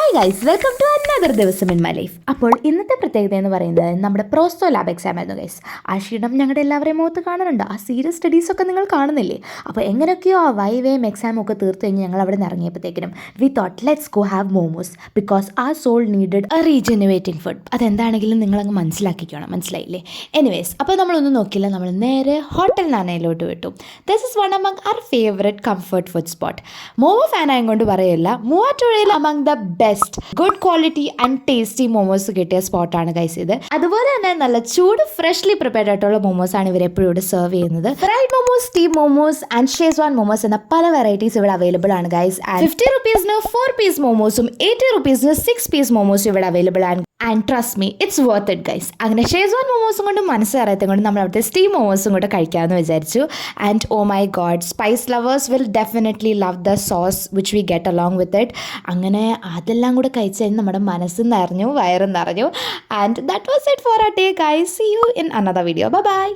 Hi guys, welcome to another ദിവസം in my life. അപ്പോൾ ഇന്നത്തെ പ്രത്യേകത എന്ന് പറയുന്നത് നമ്മുടെ പ്രോസ്റ്റോ ലാബ് എക്സാം ആയിരുന്നു ഗൈസ്. ആ ക്ഷീണം ഞങ്ങളുടെ എല്ലാവരെയും മുഖത്ത് കാണുന്നുണ്ട്. ആ സീരിയസ് സ്റ്റഡീസൊക്കെ നിങ്ങൾ കാണുന്നില്ലേ? അപ്പോൾ എങ്ങനെയൊക്കെയോ ആ വൈവേയും എക്സാമും ഒക്കെ തീർത്ത് കഴിഞ്ഞ് ഞങ്ങൾ അവിടെ നിന്ന് ഇറങ്ങിയപ്പോഴത്തേക്കിനും we thought let's go have momos because a soul needed a rejuvenating food. അതെന്താണെങ്കിലും നിങ്ങളങ്ങ് മനസ്സിലാക്കിക്കണം, മനസ്സിലായില്ലേ? എനിവേസ്, അപ്പോൾ നമ്മളൊന്നും നോക്കില്ല, നമ്മൾ നേരെ ഹോട്ടൽ നാനയിലോട്ട് വിട്ടു. This is one among our favourite comfort food spot. Momo ഫാനായും കൊണ്ട് പറയില്ല, മൂവാറ്റുപുഴയിൽ among the best good quality and tasty momos കിട്ടിയ സ്പോട്ടാണ് ഗൈസ് ഇത്. അതുപോലെ തന്നെ നല്ല ചൂട് ഫ്രഷ്ലി പ്രിപ്പയർഡ് ആയിട്ടുള്ള മോമോസ് ആണ് ഇവർ എപ്പോഴും ഇവിടെ സെർവ് ചെയ്യുന്നത്. Fried momos, steam momos and Schezwan momos എന്ന പല വെറൈറ്റീസ് ഇവിടെ അവൈലബിൾ ആണ് ഗൈസ്. ആൻഡ് 50 റുപ്പീസിന് 4 പീസ് മോമോസും 80 റുപ്പീസിന് 6 പീസ് മോമോസും ഇവിടെ അവൈലബിൾ ആണ്. And trust me, it's worth it guys. അങ്ങനെ ഷേസ്വാൻ മോമോസും കൊണ്ട് മനസ്സ് കയറത്തും കൊണ്ട് നമ്മൾ അവിടുത്തെ സ്റ്റീം മോമോസും കൂടെ കഴിക്കാമെന്ന് വിചാരിച്ചു. And oh my god, spice lovers will definitely love the sauce which we get along with it. അങ്ങനെ അതെല്ലാം കൂടെ കഴിച്ച് കഴിഞ്ഞ് നമ്മുടെ മനസ്സും നിറഞ്ഞു, വയറും നിറഞ്ഞു. And that was it for a day guys. See you in another video. Bye by.